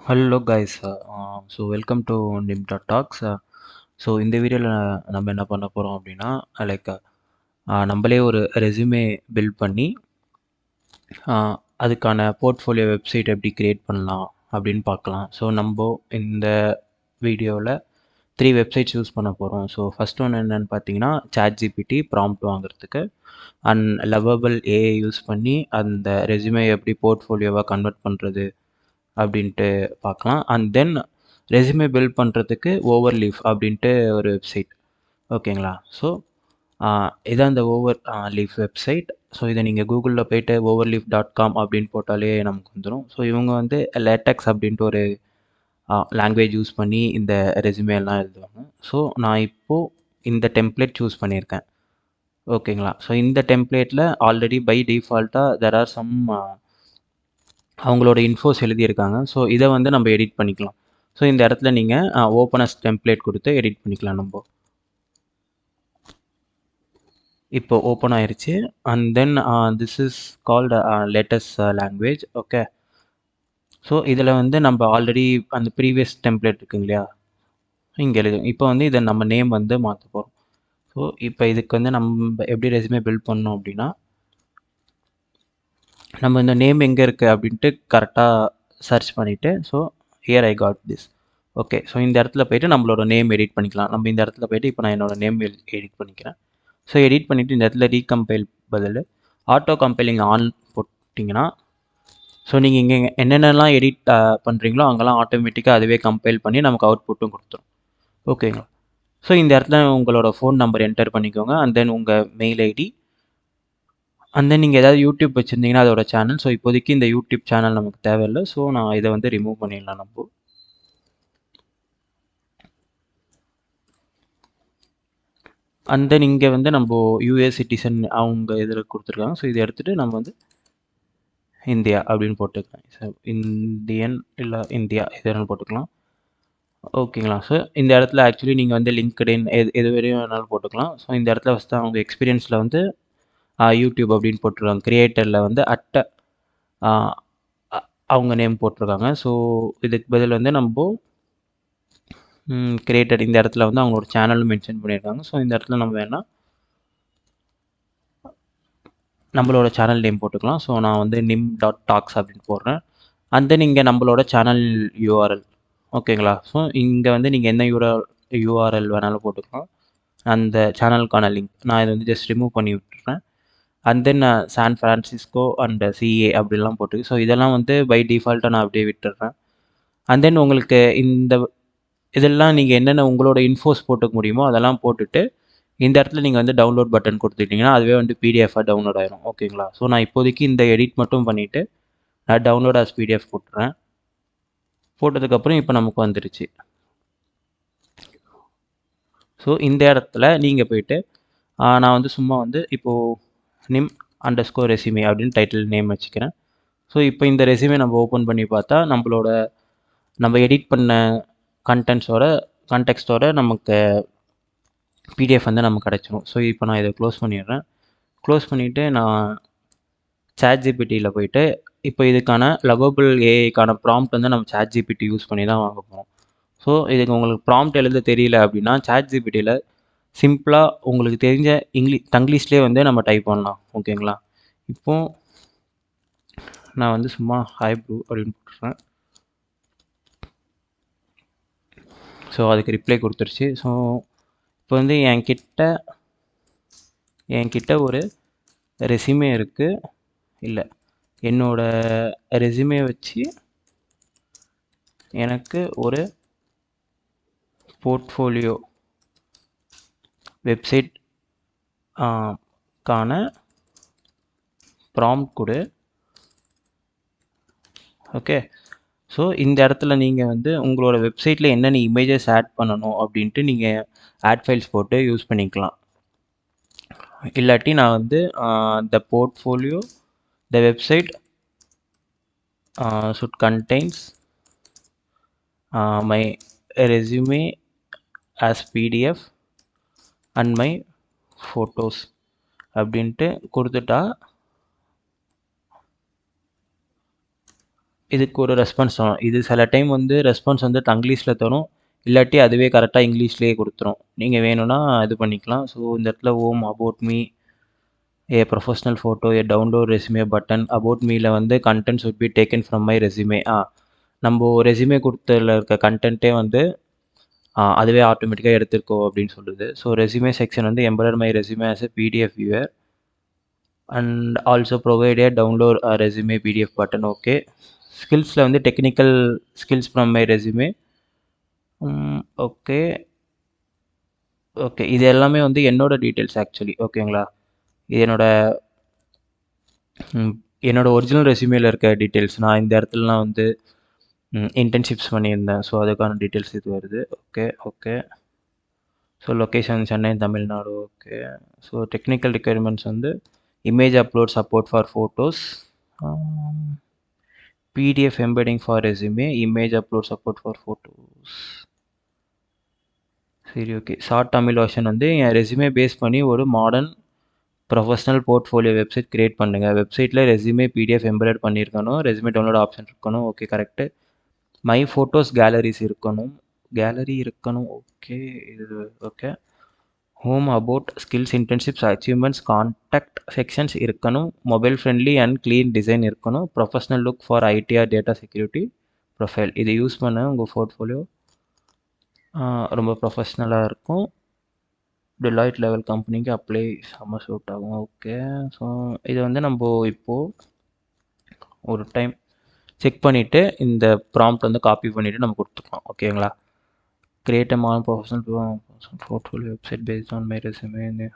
Hello guys. So welcome to நிம்டா talks. So இந்த வீடியோவில் நம்ம என்ன பண்ண போகிறோம் அப்படின்னா, லைக் நம்மளே ஒரு ரெஸ்யூமே பில்ட் பண்ணி அதுக்கான போர்ட்ஃபோலியோ வெப்சைட் எப்படி க்ரியேட் பண்ணலாம் அப்படின்னு பார்க்கலாம். ஸோ நம்ம இந்த வீடியோவில் 3 வெப்சைட்ஸ் யூஸ் பண்ண போகிறோம். ஸோ ஃபஸ்ட் ஒன்று என்னென்னு பார்த்தீங்கன்னா, ChatGPT ப்ராம்ப்ட் வாங்குறதுக்கு, அண்ட் லவ்வபிள் ஏஐ யூஸ் பண்ணி அந்த ரெஸ்யூமே எப்படி போர்ட்ஃபோலியோவாக கன்வெர்ட் பண்ணுறது அப்படின்ட்டு பார்க்கலாம். அண்ட் தென் ரெஸ்யூமே பில்ட் பண்ணுறதுக்கு ஓவர்லீஃப் அப்படின்ட்டு ஒரு வெப்சைட். ஓகேங்களா? ஸோ இதான் இந்த லீஃப் வெப்சைட். ஸோ இதை நீங்கள் கூகுளில் போய்ட்டு overleaf.com அப்படின்னு போட்டாலே நமக்கு வந்துடும். ஸோ இவங்க வந்து லேட்டக்ஸ் அப்படின்ட்டு ஒரு லாங்குவேஜ் யூஸ் பண்ணி இந்த ரெஸ்யூமே எல்லாம் எழுதுவாங்க. ஸோ நான் இப்போது இந்த டெம்ப்ளேட் சூஸ் பண்ணியிருக்கேன். ஓகேங்களா? ஸோ இந்த டெம்ப்ளேட்டில் ஆல்ரெடி பை டிஃபால்ட்டாக தெர் ஆர் சம் அவங்களோட இன்ஃபோஸ் எழுதியிருக்காங்க. ஸோ இதை வந்து நம்ம எடிட் பண்ணிக்கலாம். ஸோ இந்த இடத்துல நீங்கள் ஓப்பனஸ் டெம்ப்ளேட் கொடுத்து எடிட் பண்ணிக்கலாம். நம்ம இப்போ ஓப்பன் ஆயிருச்சு. And then this is called latest language. Okay. So இதில் வந்து நம்ம ஆல்ரெடி அந்த ப்ரீவியஸ் டெம்ப்ளேட் இருக்குங்க இல்லையா, இங்கே எழுதும். இப்போ வந்து இதை நம்ம நேம் வந்து மாற்ற போகிறோம். ஸோ இப்போ இதுக்கு வந்து நம்ம எப்படி ரெஸ்யூமே பில்ட் பண்ணோம் அப்படின்னா, நம்ம இந்த நேம் எங்கே இருக்குது அப்படின்ட்டு கரெக்டாக சர்ச் பண்ணிவிட்டு, so here I got this. Okay. So இந்த இடத்துல போய்ட்டு நம்மளோட நேம் எடிட் பண்ணிக்கலாம். நம்ம இந்த இடத்துல போய்ட்டு இப்போ நான் என்னோடய நேம் எடிட் பண்ணிக்கிறேன். ஸோ எடிட் பண்ணிவிட்டு இந்த இடத்துல ரீகம்பைல் பதில் ஆட்டோ கம்பைலிங் ஆன் போட்டிங்கன்னா, ஸோ நீங்கள் இங்கே என்னென்னலாம் எடிட் பண்ணுறீங்களோ அங்கெல்லாம் ஆட்டோமேட்டிக்காக அதுவே கம்பைல் பண்ணி நமக்கு அவுட்புட்டும் கொடுத்துரும். ஓகேங்களா? ஸோ இந்த இடத்துல உங்களோட ஃபோன் நம்பர் என்டர் பண்ணிக்கோங்க. அண்ட் தென் உங்கள் மெயில் ஐடி, அண்ட் தென் நீங்கள் ஏதாவது யூடியூப் வச்சுருந்தீங்கன்னா அதோட சேனல். ஸோ இப்போதைக்கு இந்த யூடியூப் சேனல் நமக்கு தேவையில்லை. ஸோ நான் இதை வந்து ரிமூவ் பண்ணிடலாம். நம்ம அண்ட் தென் இங்கே வந்து நம்ம யூஎஸ் சிட்டிசன் அவங்க இதில் கொடுத்துருக்காங்க. ஸோ இதை எடுத்துகிட்டு நம்ம வந்து இந்தியா அப்படின்னு போட்டுக்கலாம். ஸோ இந்தியன் இல்லை இந்தியா எதுனாலும் போட்டுக்கலாம். ஓகேங்களா? ஸோ இந்த இடத்துல ஆக்சுவலி நீங்கள் வந்து லிங்க்டின் எது வரையும் வேணாலும் போட்டுக்கலாம். ஸோ இந்த இடத்துல ஃபஸ்ட்டு அவங்க எக்ஸ்பீரியன்ஸில் வந்து யூடியூப் அப்படின்னு போட்டிருக்காங்க. கிரியேட்டரில் வந்து அவங்க நேம் போட்டிருக்காங்க. ஸோ இதுக்கு பதில் வந்து நம்ம கிரியேட்டர் இந்த இடத்துல வந்து அவங்களோட சேனலும் மென்ஷன் பண்ணியிருக்காங்க. ஸோ இந்த இடத்துல நம்ம வேணால் நம்மளோட சேனல் நேம் போட்டுக்கலாம். ஸோ நான் வந்து nim.talks அப்படின்னு போடுறேன். அண்ட் தென் இங்கே நம்மளோட சேனல் யூஆர்எல். ஓகேங்களா? ஸோ இங்கே வந்து நீங்கள் என்ன யூஆர்எல் வேணாலும் போட்டுக்கலாம். அந்த சேனலுக்கான லிங்க் நான் இதை வந்து ஜஸ்ட் ரிமூவ் பண்ணி விட்டுறேன். And then San Francisco and CA அப்படிலாம் போட்டுருக்கு. ஸோ இதெல்லாம் வந்து பை டிஃபால்ட்டாக நான் அப்படியே விட்டுடுறேன். அண்ட் தென் உங்களுக்கு இதெல்லாம் நீங்கள் என்னென்ன உங்களோட இன்ஃபோஸ் போட்டுக்க முடியுமோ அதெல்லாம் போட்டுட்டு இந்த இடத்துல நீங்கள் வந்து டவுன்லோட் பட்டன் கொடுத்துட்டிங்கன்னா அதுவே வந்து பிடிஎஃபாக டவுன்லோட் ஆயிரும். ஓகேங்களா? ஸோ நான் இப்போதைக்கு இந்த எடிட் மட்டும் பண்ணிவிட்டு நான் டவுன்லோட் ஆஸ் பிடிஎஃப் போட்டுறேன். போட்டதுக்கப்புறம் இப்போ நமக்கு வந்துடுச்சு. ஸோ இந்த இடத்துல நீங்கள் போய்ட்டு நான் வந்து சும்மா வந்து இப்போது nim_resume அப்படின்னு டைட்டில் நேம் வச்சுக்கிறேன். ஸோ இப்போ இந்த ரெஸ்யூமே நம்ம ஓப்பன் பண்ணி பார்த்தா நம்ம எடிட் பண்ண கான்டெக்ஸ்டோட நமக்கு பிடிஎஃப் வந்து நமக்கு கிடச்சிரும். ஸோ இப்போ நான் இதை க்ளோஸ் பண்ணிடுறேன். க்ளோஸ் பண்ணிவிட்டு நான் ChatGPTயில் போய்ட்டு இப்போ இதுக்கான லவ்வபிள் ஏஐக்கான ப்ராம்ப்ட் வந்து நம்ம ChatGPT யூஸ் பண்ணி தான் வாங்க போகிறோம். ஸோ இதுக்கு உங்களுக்கு ப்ராம்ப்ட் எழுத தெரியல அப்படின்னா ChatGPTயில் சிம்பிளாக உங்களுக்கு தெரிஞ்ச தங்கிலீஷ்லேயே வந்து நம்ம டைப் பண்ணலாம். ஓகேங்களா? இப்போது நான் வந்து சும்மா ஹாய் ப்ரூ அப்படின்னு போட்டுறேன். ஸோ அதுக்கு ரிப்ளை கொடுத்துருச்சு. ஸோ இப்போ வந்து என்கிட்ட ஒரு ரெஸ்யூமே இருக்குது. இல்லை, என்னோடய ரெஸ்யூமே வச்சு எனக்கு ஒரு போர்ட்ஃபோலியோ வெப்சைட் கான ப்ராம்ப்ட் கொடு. ஓகே. ஸோ இந்த இடத்துல நீங்கள் வந்து உங்களோட வெப்சைட்டில் என்னென்ன இமேஜஸ் ஆட் பண்ணணும் அப்படின்ட்டு நீங்கள் ஆட் ஃபைல்ஸ் போட்டு யூஸ் பண்ணிக்கலாம். இல்லாட்டி நான் வந்து த portfolio the website should contains my resume as PDF and my photos அப்படின்ட்டு கொடுத்துட்டா இதுக்கு ஒரு ரெஸ்பான்ஸ் தரும். இது சில டைம் வந்து ரெஸ்பான்ஸ் வந்து தங்கிலீஷில் தரும், இல்லாட்டி அதுவே கரெக்டாக இங்கிலீஷ்லேயே கொடுத்துரும். நீங்கள் வேணும்னா இது பண்ணிக்கலாம். ஸோ இந்த இடத்துல home, about me, a professional photo, a download resume button. About மீல வந்து contents would be taken from my resume. நம்ம ரெஸ்யூமே கொடுத்ததில் இருக்க கண்டென்ட்டே வந்து அதுவே ஆட்டோமேட்டிக்காக எடுத்துருக்கோம் அப்படின்னு சொல்லுது. ஸோ ரெஸ்யூமே செக்ஷன் வந்து embedded my resume as a PDF viewer and also provide a download resume PDF button. Okay. ஸ்கில்ஸில் வந்து technical skills from my resume. Okay okay. இது எல்லாமே வந்து என்னோட டீட்டெயில்ஸ் ஆக்சுவலி. ஓகேங்களா? இது என்னோட ஒரிஜினல் ரெஸ்யூமேல இருக்க டீட்டெயில்ஸ். நான் இந்த இடத்துலலாம் வந்து இன்டர்ன்ஷிப்ஸ் பண்ணியிருந்தேன். ஸோ அதுக்கான டீட்டெயில்ஸ் இது வருது. Okay okay. So location Chennai, Tamil Nadu. Okay. So technical requirements வந்து image upload support for photos, PDF embedding for resume, image upload support for photos. சரி ஓகே. ஷார்ட் தமிழ் வெர்ஷன் வந்து என் ரெஸ்யூமே பேஸ் பண்ணி ஒரு modern professional portfolio website create பண்ணுங்கள். வெப்சைட்டில் resume PDF embed பண்ணியிருக்கணும், resume download option இருக்கணும். Okay correct. My photos galleries இருக்கணும், கேலரி இருக்கணும். ஓகே இது okay. Home, about, skills, internships, achievements, contact sections இருக்கணும். Mobile friendly and clean design இருக்கணும். Professional look for ITR data security profile. இதை use பண்ண உங்கள் portfolio ரொம்ப ப்ரொஃபஷ்னலாக இருக்கும். டிலாய்ட் லெவல் கம்பெனிக்கு அப்ளை செம்ம சூட் ஆகும். ஓகே. ஸோ இதை வந்து நம்ம இப்போது ஒரு டைம் செக் பண்ணிவிட்டு இந்த ப்ராம்ப்ட் வந்து காப்பி பண்ணிவிட்டு நம்ம கொடுத்துக்கலாம். ஓகேங்களா? Create a modern professional portfolio website based on my resume.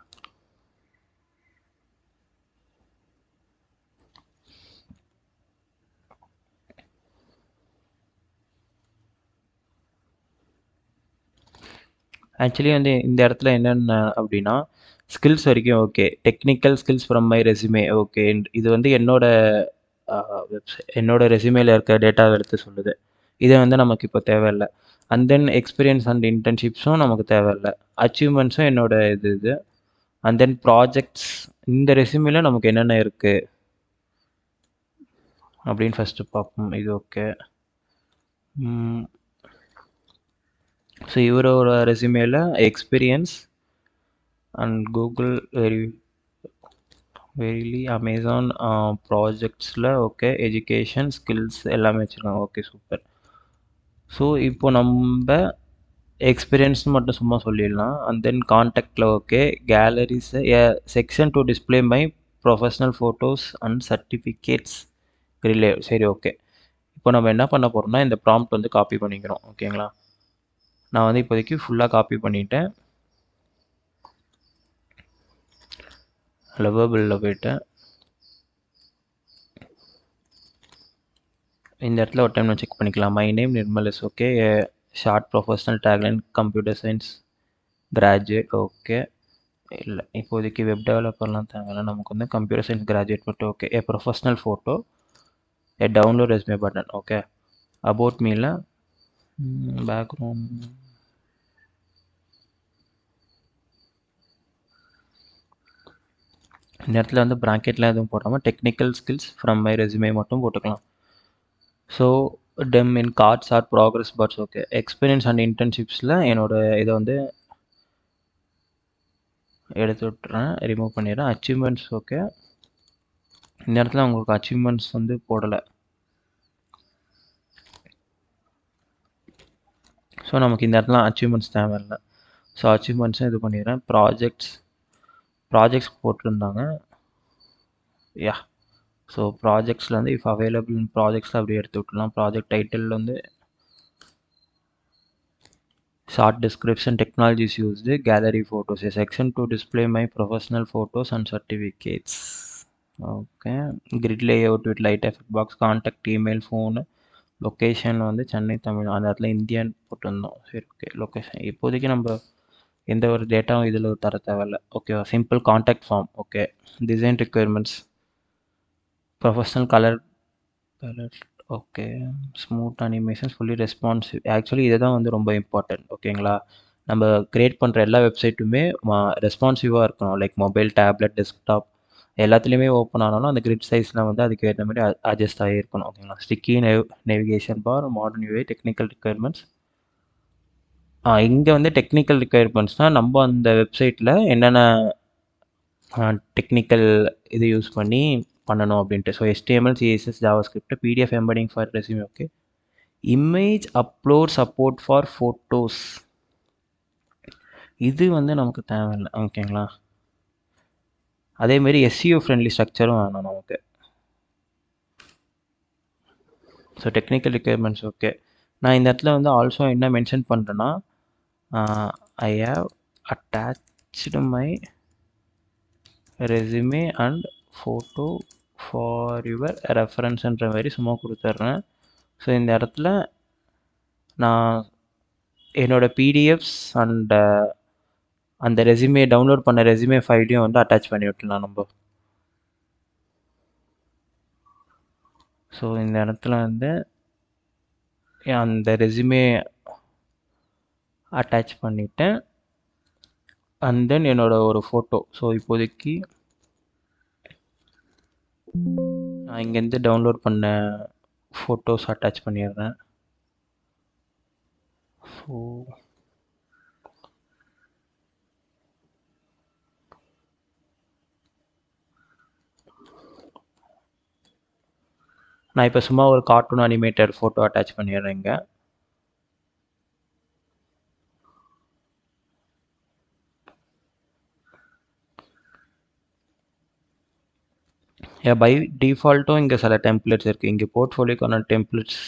Actually வந்து இந்த இடத்துல என்னென்ன அப்படின்னா ஸ்கில்ஸ் வரைக்கும் okay. Technical skills from my resume okay. இது வந்து என்னோட ரெஸ்யூமேல இருக்க டேட்டாவை எடுத்து சொல்லுது. இதை வந்து நமக்கு இப்போ தேவையில்லை. அண்ட் தென் எக்ஸ்பீரியன்ஸ் அண்ட் இன்டர்ன்ஷிப்ஸும் நமக்கு தேவையில்லை. அச்சீவ்மெண்ட்ஸும் என்னோட இது. அண்ட் தென் ப்ராஜெக்ட்ஸ் இந்த ரெஸ்யூமேல நமக்கு என்னென்ன இருக்குது அப்படின்னு ஃபஸ்ட்டு பார்ப்போம். இது ஓகே. ஸோ இவரோட ரெஸ்யூமேல experience and Google Verily, Amazon ப்ராஜெக்ட்ஸில் ஓகே. எஜுகேஷன், ஸ்கில்ஸ் எல்லாமே வச்சுருக்காங்க. Okay super. ஸோ இப்போ நம்ம எக்ஸ்பீரியன்ஸ்னு மட்டும் சும்மா சொல்லிடலாம். அண்ட் தென் கான்டாக்டில் okay. Galleries section to display my professional photos and certificates relay. சரி ஓகே. இப்போ நம்ம என்ன பண்ண போகிறோம்னா இந்த ப்ராம்ப்ட் வந்து காப்பி பண்ணிக்கிறோம். ஓகேங்களா? நான் வந்து இப்போதைக்கு ஃபுல்லாக காப்பி பண்ணிட்டேன். லெவபிளில் போயிட்டேன். இந்த இடத்துல ஒரு டைம் நான் செக் பண்ணிக்கலாம். My name Nirmal is okay. Short professional tagline computer science graduate. Okay. இல்லை இப்போதைக்கு வெப் டெவலப்பர்லாம் தேவையில்லை. நமக்கு வந்து கம்ப்யூட்டர் சயின்ஸ் கிராஜுவேட் மட்டும் okay. A professional photo, a download resume button. Okay. About மீல பேக்ரவுண்ட் இந்த இடத்துல வந்து ப்ராக்கெட்லாம் எதுவும் போடாமல் technical skills from my resume மட்டும் போட்டுக்கலாம். So them in cards or progress bars. Okay. Experience and இன்டர்ன்ஷிப்ஸில் என்னோட இதை வந்து எடுத்து விட்டுறேன், ரிமூவ் பண்ணிடுறேன். Achievements okay. இந்த இடத்துல உங்களுக்கு அச்சீவ்மெண்ட்ஸ் வந்து போடலை. ஸோ நமக்கு இந்த இடத்துல அச்சீவ்மெண்ட்ஸ் தேவையில்லை. ஸோ அச்சீவ்மெண்ட்ஸும் இது பண்ணிடுறேன். ப்ராஜெக்ட்ஸ் போட்டிருந்தாங்க. யா. ஸோ ப்ராஜெக்ட்ஸில் வந்து இஃப் அவைலபிள் ப்ராஜெக்ட்ஸில் அப்படியே எடுத்து விட்டுலாம். ப்ராஜெக்ட் டைட்டில் வந்து short description, technologies used, gallery photos, a section to display my professional photos and certificates. Okay. Grid layout with light effect box, contact, email, phone, location வந்து சென்னை, தமிழ். அந்த இடத்துல Indian போட்டிருந்தோம். சரி okay. Location இப்போதைக்கு நம்ம எந்த ஒரு டேட்டாவும் இதில் தர தேவையில்லை. ஓகேவா? Simple contact form. Okay. Design requirements, professional colour okay. Smooth animations, fully responsive. Actually இதை தான் வந்து ரொம்ப இம்பார்ட்டன்ட். ஓகேங்களா? நம்ம க்ரியேட் பண்ணுற எல்லா வெப்சைட்டுமே ரெஸ்பான்சிவாக இருக்கணும். லைக் மொபைல், டேப்லெட், டெஸ்க்டாப் எல்லாத்துலேயுமே ஓப்பன் ஆனாலும் அந்த கிரிட் சைஸில் வந்து அதுக்கு ஏற்ற மாதிரி அட்ஜஸ்ட் ஆகியிருக்கணும். ஓகேங்களா? Sticky navigation bar, modern UI, technical requirements. இங்கே வந்து டெக்னிக்கல் ரிக்குயர்மெண்ட்ஸ்னால் நம்ம அந்த வெப்சைட்டில் என்னென்ன டெக்னிக்கல் இது யூஸ் பண்ணி பண்ணணும் அப்படின்ட்டு. So HTML, CSS, JavaScript, PDF embedding for resume. Okay. Image upload support for photos, இது வந்து நமக்கு தேவையில்லை. ஓகேங்களா? அதேமாரி SEO ஃப்ரெண்ட்லி ஸ்ட்ரக்சரும் வேணும் நமக்கு. So technical requirements okay. நான் இந்த இடத்துல வந்து ஆல்சோ என்ன மென்ஷன் பண்ணுறேன்னா, I have attached my resume and photo for your ரெஃபரன்ஸ்ன்ற மாதிரி சும்மா கொடுத்துட்றேன். ஸோ இந்த இடத்துல நான் என்னோடய பிடிஎஃப்ஸ் அண்ட் அந்த ரெஸ்யூமே டவுன்லோட் பண்ண ரெஸ்யூமே ஃபைலையும் வந்து அட்டாச் பண்ணி விட்டுலாம் நம்ம. ஸோ இந்த இடத்துல வந்து அந்த ரெஸ்யூமே அட்டாச் பண்ணிவிட்டேன். அண்ட் தென் என்னோடய ஒரு ஃபோட்டோ. ஸோ இப்போதைக்கு நான் இங்கேருந்து டவுன்லோட் பண்ண ஃபோட்டோஸ் அட்டாச் பண்ணிடுறேன். ஸோ நான் இப்போ சும்மா ஒரு கார்ட்டூன் அனிமேட்டட் ஃபோட்டோ அட்டாச் பண்ணிடுறேன் இங்கே. பை டிஃபால்ட்டும் இங்கே சில டெம்ப்ளேட்ஸ் இருக்குது. இங்கே போர்ட்ஃபோலியோக்கான டெம்ப்ளேட்ஸ்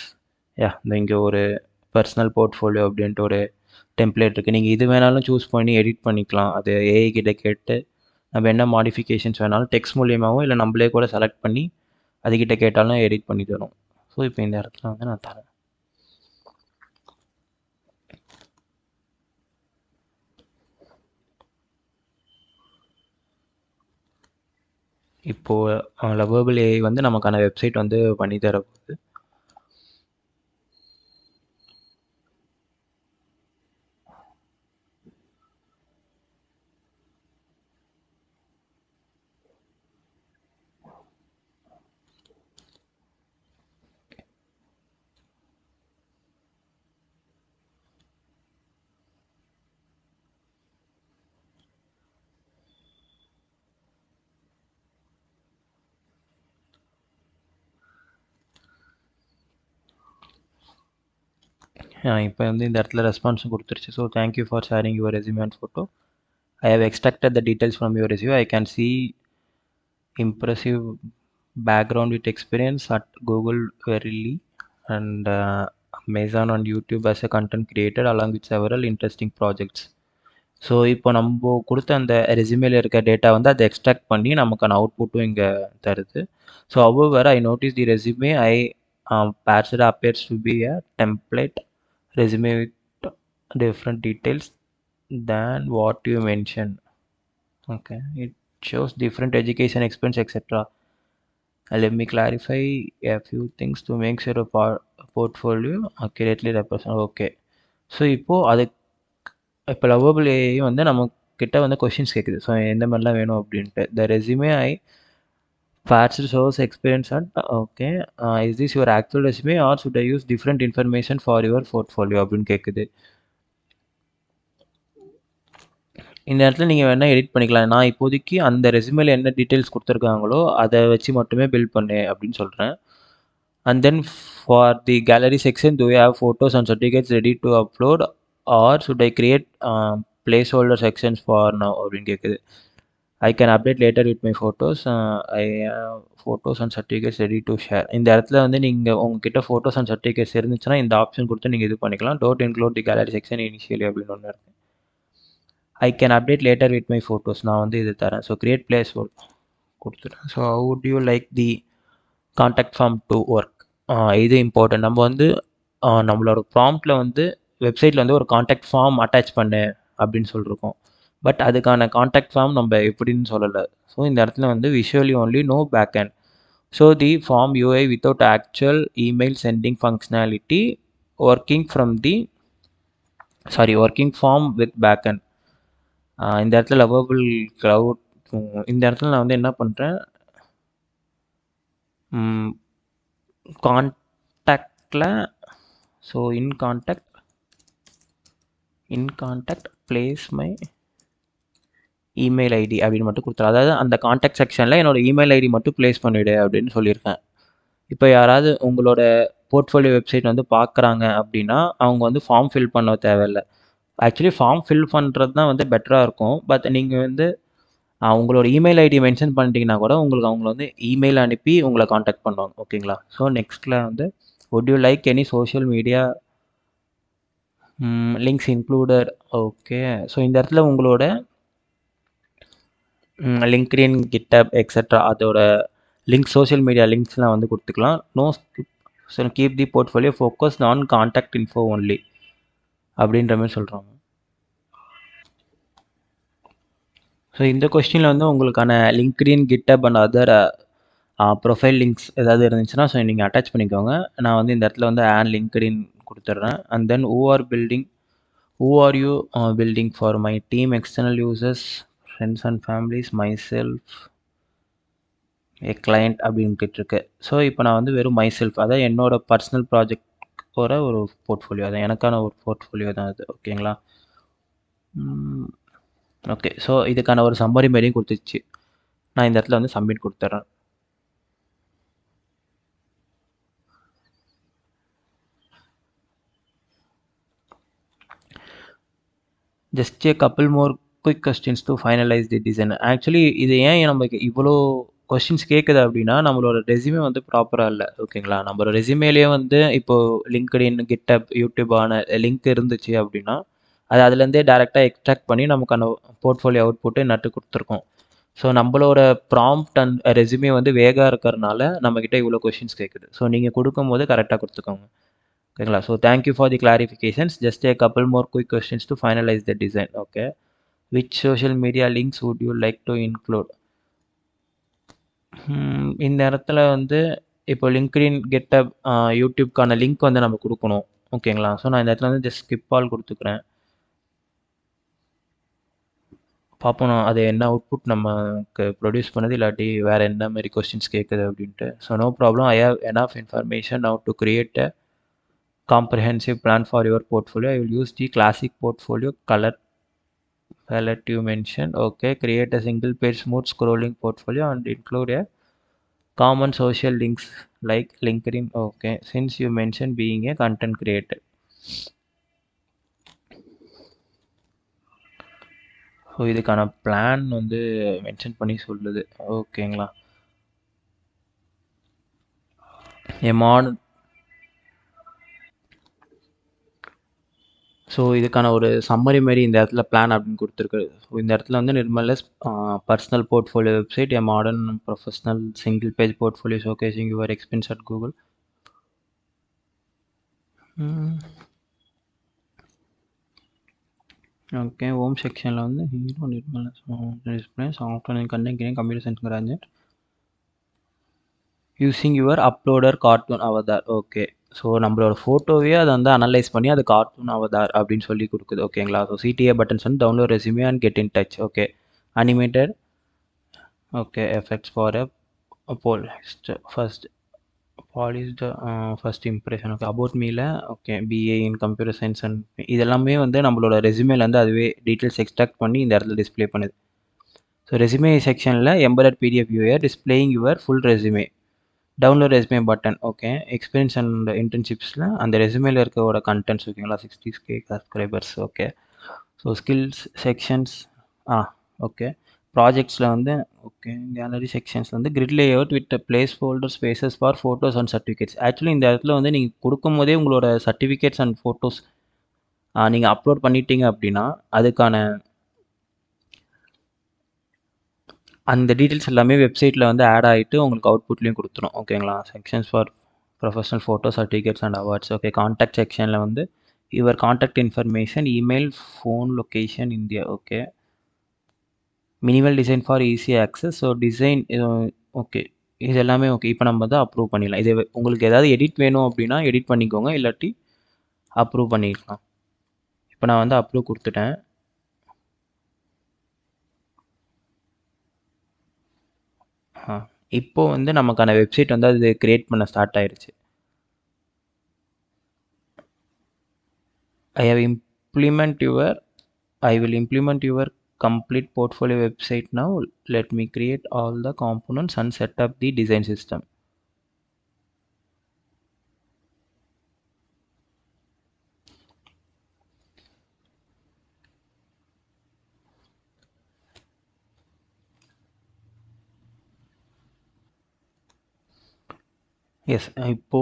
இந்த இங்கே ஒரு பர்சனல் போர்ட்ஃபோலியோ அப்படின்ட்டு ஒரு டெம்ப்ளேட் இருக்குது. நீங்கள் இது வேணாலும் சூஸ் பண்ணி எடிட் பண்ணிக்கலாம். அது ஏஐ கிட்ட கேட்டு நம்ம என்ன மாடிஃபிகேஷன்ஸ் வேணாலும் டெக்ஸ்ட் மூலியமாகவும் இல்லை நம்மளே கூட செலக்ட் பண்ணி அதுக்கிட்ட கேட்டாலும் எடிட் பண்ணி தரும். ஸோ இப்போ இந்த இடத்துல வந்து நான் தரேன். இப்போது லவபிள் ஏஐ வந்து நமக்கான வெப்சைட் வந்து பண்ணி தர போகுது. இப்போ வந்து இந்த இடத்துல ரெஸ்பான்ஸும் கொடுத்துருச்சு. So thank you for sharing your resume and photo. I have extracted the details from your resume. I can see impressive background with experience at Google Verily and Amazon and YouTube as a content creator along with several interesting projects. So இப்போ நம்ம கொடுத்த அந்த ரெஸ்யூமேல இருக்க data வந்து அதை extract பண்ணி நமக்கான அவுட்புட்டும் இங்கே தருது. So however I noticed the resume I patched appears to be a template resume with different details than what you mentioned. Okay, it shows different education experience etc. Let me clarify a few things to make sure a portfolio accurately represent. Okay, so இப்போது அது இப்போ lovable AI வந்து நம்ம கிட்ட வந்து questions கேட்குது. So எந்த மாதிரிலாம் வேணும் அப்படின்ட்டு. த resume I patched shows experience and okay, is this your actual resume or should I use different information for your portfolio அப்படின்னு கேட்குது. இந்த இடத்துல நீங்கள் வேணால் எடிட் பண்ணிக்கலாம். நான் இப்போதைக்கு அந்த ரெஸ்யூமேல என்ன டீட்டெயில்ஸ் கொடுத்துருக்காங்களோ அதை வச்சு மட்டுமே பில்ட் பண்ணு அப்படின்னு சொல்கிறேன். And then for the gallery section do you have photos and certificates ready to upload or should I create placeholder sections for now அப்படின்னு கேட்குது. I can update later with my photos. I have photos and certificates ready to share. இந்த இடத்துல வந்து நீங்கள் உங்ககிட்ட photos and certificates இருந்துச்சுன்னா இந்த option கொடுத்து நீங்கள் இது பண்ணிக்கலாம். Don't include the gallery section initially அப்படின்னு ஒன்று இருக்குது. I can update later with my photos, நான் வந்து இது தரேன். ஸோ கிரியேட் பிளேஸ் கொடுத்துட்டேன். So how would you like the contact form to work? இது இம்பார்ட்டன்ட். நம்ம வந்து நம்மளோட ப்ராம்ப்டில் வந்து வெப்சைட்டில் வந்து ஒரு கான்டாக்ட் ஃபார்ம் அட்டாச் பண்ணு அப்படின்னு சொல்லியிருக்கோம். பட் அதுக்கான கான்டாக்ட் ஃபார்ம் நம்ம எப்படின்னு சொல்லலை. ஸோ இந்த இடத்துல வந்து visually only no backend. So the form UI without actual email sending functionality working form with backend. இந்த இடத்துல லவபிள் க்ளவுட் இந்த இடத்துல நான் வந்து என்ன பண்ணுறேன், கான்டாக்டில், so in contact place my email ID அப்படின்னு மட்டும் கொடுத்துரு. அதாவது அந்த கான்டாக்ட் செக்ஷனில் என்னோட இமெயில் ஐடி மட்டும் ப்ளேஸ் பண்ணிவிடு அப்படின்னு சொல்லியிருக்கேன். இப்போ யாராவது உங்களோட போர்ட்ஃபோலியோ வெப்சைட் வந்து பார்க்குறாங்க அப்படின்னா அவங்க வந்து ஃபார்ம் ஃபில் பண்ண தேவையில்லை. ஆக்சுவலி ஃபார்ம் ஃபில் பண்ணுறது தான் வந்து பெட்டராக இருக்கும். பட் நீங்கள் வந்து உங்களோட இமெயில் ஐடி மென்ஷன் பண்ணிட்டீங்கன்னா கூட உங்களுக்கு அவங்கள வந்து இமெயில் அனுப்பி உங்களை காண்டாக்ட் பண்ணுவாங்க. ஓகேங்களா? ஸோ நெக்ஸ்ட்டில் வந்து would you like any social media links included. Okay, so இந்த இடத்துல உங்களோட லிங்க்டின், கிட்டப் எக்ஸெட்ரா அதோட லிங்க், சோஷியல் மீடியா லிங்க்ஸ்லாம் வந்து கொடுத்துக்கலாம். No skip, so keep the portfolio focus on contact info only அப்படின்ற மாதிரி சொல்கிறாங்க. ஸோ இந்த கொஸ்டினில் வந்து உங்களுக்கான LinkedIn, GitHub and other profile links ஏதாவது இருந்துச்சுன்னா ஸோ நீங்கள் அட்டாச் பண்ணிக்கோங்க. நான் வந்து இந்த இடத்துல வந்து லிங்க்டின் கொடுத்துட்றேன். And then who are you building for my team, external users, friends and families, myself, a client அப்படின்ட்டு இருக்கு. ஸோ இப்போ நான் வந்து வெறும் myself, அதாவது என்னோட பர்சனல் ப்ராஜெக்டோட ஒரு போர்ட்ஃபோலியோ, அதான் எனக்கான ஒரு போர்ட்ஃபோலியோ தான் அது. ஓகேங்களா? ஓகே, ஸோ இதுக்கான ஒரு சம்மரி மாரியும் கொடுத்துச்சு. நான் இந்த இடத்துல வந்து சப்மிட் கொடுத்துட்றேன். Just a couple more quick questions to finalize the design. Actually இது ஏன் நமக்கு இவ்வளோ கொஸ்டின்ஸ் கேட்குது அப்படின்னா நம்மளோட ரெஸ்யூமே வந்து ப்ராப்பராக இல்லை. ஓகேங்களா? நம்மளோட ரெஸ்யூமேலேயே வந்து இப்போது லிங்க்டின், கிட்டப், யூடியூபான லிங்க் இருந்துச்சு அப்படின்னா அது அதுலேருந்தே டேரெக்டாக எக்ஸ்ட்ராக்ட் பண்ணி நமக்கான போர்ட்ஃபோலியோ அவுட்புட்டு நட்டு கொடுத்துருக்கோம். ஸோ நம்மளோட ப்ராம்ப்ட் அண்ட் ரெஸ்யூமே வந்து வேகாக இருக்கிறனால நம்மக்கிட்ட இவ்வளோ கொஷின்ஸ் கேட்குது. ஸோ நீங்கள் கொடுக்கும்போது கரெக்டாக கொடுத்துக்கோங்க. ஓகேங்களா? So thank you for the clarifications. Just a couple more quick questions to finalize the design. Okay, which social media links would you like to include? இந்த இடத்துல வந்து இப்போ லிங்க்டின், கெட்டப், யூடியூப்க்கான லிங்க் வந்து நம்ம கொடுக்கணும். ஓகேங்களா? ஸோ நான் இந்த இடத்துல வந்து ஜஸ்ட் ஸ்கிப் ஆல் கொடுத்துக்கிறேன். பார்ப்போம் அது என்ன அவுட்புட் நமக்கு ப்ரொடியூஸ் பண்ணுது, இல்லாட்டி வேறு என்ன மாதிரி கொஸ்டின்ஸ் கேட்குது அப்படின்ட்டு. So no problem, I have enough information now to create a comprehensive plan for your portfolio. I will use the classic portfolio color palette you mentioned. Okay, create a single page smooth scrolling portfolio and include a common social links like LinkedIn. Okay, since you mentioned being a content creator. So இதுக்கான plan வந்து mention பண்ணி சொல்லுது. ஓகேங்களா? So இதுக்கான ஒரு summary மாரி இந்த இடத்துல பிளான் அப்படின்னு கொடுத்துருக்கு. ஸோ இந்த இடத்துல வந்து Nirmal's personal portfolio website, a modern professional single page portfolio showcasing your experience at Google. Okay, home செக்ஷனில் வந்து hero Nirmal's display software content computer science graduate using your uploader cartoon avatar. Okay, so நம்மளோட ஃபோட்டோவே அதை வந்து analyse பண்ணி அது cartoon Avatar அப்படின்னு சொல்லி கொடுக்குது. ஓகேங்களா? ஸோ சிடிஏ பட்டன்ஸ் வந்து download resume and get in touch. Okay, animated. Okay, effects for a polished first impression. Okay, about மீல. Okay, BA in computer science and இதெல்லாமே வந்து நம்மளோட ரெஸ்யூமேலேருந்து அதுவே டீட்டெயில்ஸ் எக்ஸ்ட்ராக்ட் பண்ணி இந்த இடத்துல டிஸ்பிளே பண்ணுது. ஸோ ரெஸ்யூமே செக்ஷனில் embedded PDF viewer displaying your full resume, download resume button. Okay, experience and இன்டர்ன்ஷிப்ஸில் அந்த ரெஸ்யூமேல இருக்கோட கண்டென்ட்ஸ். ஓகேங்களா? 60K subscribers. Okay, so skills sections. Okay, ப்ராஜெக்ட்ஸில் வந்து ஓகே கேலரி செக்ஷன்ஸ் வந்து grid layout with placeholder spaces for photos and certificates. Actually இந்த இடத்துல வந்து நீங்கள் கொடுக்கும் போதே உங்களோட சர்டிஃபிகேட்ஸ் அண்ட் ஃபோட்டோஸ் நீங்கள் அப்லோட் பண்ணிட்டீங்க அப்படின்னா அதுக்கான அந்த டீட்டெயில்ஸ் எல்லாமே வெப்சைட்டில் வந்து ஆட் ஆகிட்டு உங்களுக்கு அவுட்புட்லேயும் கொடுத்துரும். ஓகேங்களா? Sections for professional photo certificates and awards. Okay, contact செக்ஷனில் வந்து your contact information, email, phone, location, India. Okay, minimal design for easy access. So design okay, இது எல்லாமே ஓகே. இப்போ நம்ம தான் அப்ரூவ் பண்ணிடலாம். இது உங்களுக்கு ஏதாவது எடிட் வேணும் அப்படின்னா எடிட் பண்ணிக்கோங்க, இல்லாட்டி அப்ரூவ் பண்ணிக்கலாம். இப்போ நான் வந்து அப்ரூவ் கொடுத்துட்டேன். இப்போ வந்து நமக்கான வெப்சைட் வந்து அது கிரியேட் பண்ண ஸ்டார்ட் ஆயிருச்சு. I will implement your complete portfolio website now. Let me create all the components and set up the design system. Yes. இப்போ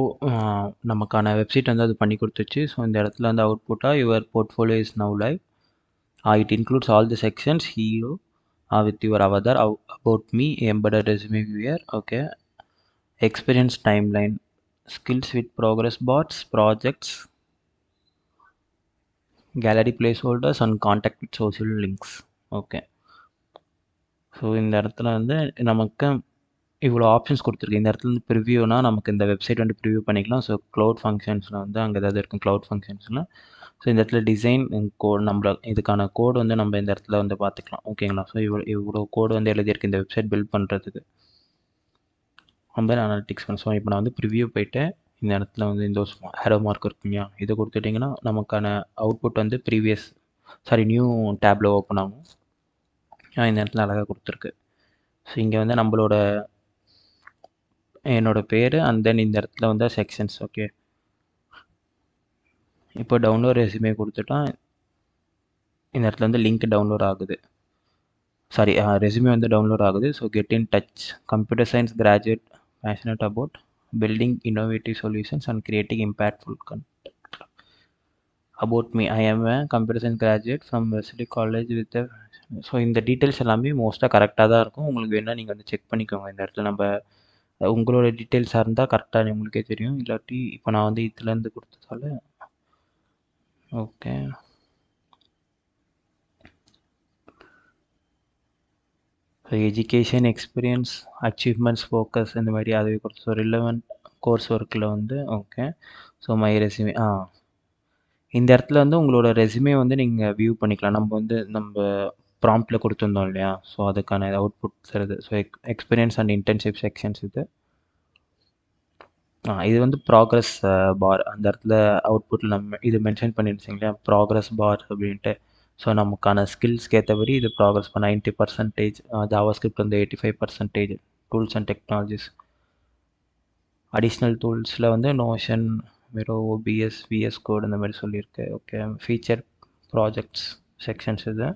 நமக்கான வெப்சைட் வந்து அது பண்ணி கொடுத்துருச்சு. ஸோ இந்த இடத்துல வந்து அவுட்புட்டாக your portfolio is now live. It includes all the sections here with your avatar, about me, embedded resume viewer, okay, experience timeline, skills with progress bots, projects, gallery placeholders and contact with social links. Okay. So இந்த இடத்துல வந்து நமக்கு இவ்வளோ options கொடுத்துருக்கு. இந்த இடத்துல வந்து ப்ரிவியூனா நமக்கு இந்த வெப்சைட் வந்து ப்ரிவியூ பண்ணிக்கலாம். ஸோ க்ளவுட் ஃபங்க்ஷன்ஸில் வந்து அங்கே ஏதாவது இருக்கும் க்ளவுட் ஃபங்க்ஷன்ஸில். ஸோ இந்த இடத்துல டிசைன் கோட் நம்ம இதுக்கான கோடு வந்து நம்ம இந்த இடத்துல வந்து பார்த்துக்கலாம். ஓகேங்களா? ஸோ இவ்வளோ கோடு வந்து எழுதியிருக்கு இந்த வெப்சைட் பில்ட் பண்ணுறதுக்கு. கம்பேர் அனாலிட்டிக்ஸ் பண்ண. ஸோ இப்போ நான் வந்து ப்ரிவியூ போயிட்டு இந்த இடத்துல வந்து இந்த ஹேரோ மார்க் இருக்குங்க, இதை கொடுத்துட்டிங்கன்னா நமக்கான அவுட்புட் வந்து நியூ டேப்பில் ஓப்பன் ஆகும். இந்த இடத்துல அழகாக கொடுத்துருக்கு. ஸோ இங்கே வந்து நம்மளோட என்னோட பேர் அண்ட் தென் இந்த இடத்துல வந்து செக்ஷன்ஸ். ஓகே. இப்போ டவுன்லோட் ரெஸ்யூமே கொடுத்துட்டா இந்த இடத்துல வந்து லிங்க் டவுன்லோட் ஆகுது. ரெஸ்யூமே வந்து டவுன்லோட் ஆகுது. So get in touch, computer science graduate, passionate about building innovative solutions and creating impactful content. About me, I am a computer science graduate from Wesley College with a. So இந்த details எல்லாமே மோஸ்ட்டாக கரெக்டாக தான் இருக்கும். உங்களுக்கு வேணால் நீங்கள் வந்து செக் பண்ணிக்கோங்க. இந்த இடத்துல நம்ம உங்களோட டீட்டெயில்ஸாக இருந்தால் கரெக்டாக உங்களுக்கே தெரியும். இல்லாட்டி இப்போ நான் வந்து இதுலேருந்து கொடுத்ததால okay. So education, experience, achievements, focus இந்த மாதிரி அதுவே கொடுத்து. ஸோ ரிலவெண்ட் கோர்ஸ் ஒர்க்கில் வந்து ஓகே. ஸோ மை ரெஸ்யூமே இந்த இடத்துல வந்து உங்களோட ரெஸ்யூமே வந்து நீங்கள் வியூ பண்ணிக்கலாம். நம்ம ப்ராம்ப்டில் கொடுத்துருந்தோம் இல்லையா? ஸோ அதுக்கான அவுட்புட் தருது. So experience and internship sections இது வந்து ப்ராக்ரஸ் பார். அந்த இடத்துல அவுட்புட்டில் நம்ம இது மென்ஷன் பண்ணிருச்சிங்க இல்லையா, ப்ராக்ரஸ் பார் அப்படின்ட்டு. ஸோ நமக்கான ஸ்கில்ஸ்க்கு ஏற்றபடி இது ப்ராக்ரஸ் இப்போ 90%, ஜாவாஸ்கிரிப்ட் வந்து 85%, டூல்ஸ் அண்ட் டெக்னாலஜிஸ். அடிஷ்னல் டூல்ஸில் வந்து நோஷன், வெரோ, ஓபிஎஸ், விஎஸ் கோட் இந்த மாதிரி சொல்லியிருக்கு. ஓகே. ஃபீச்சர் ப்ராஜெக்ட்ஸ் செக்ஷன்ஸ் இது.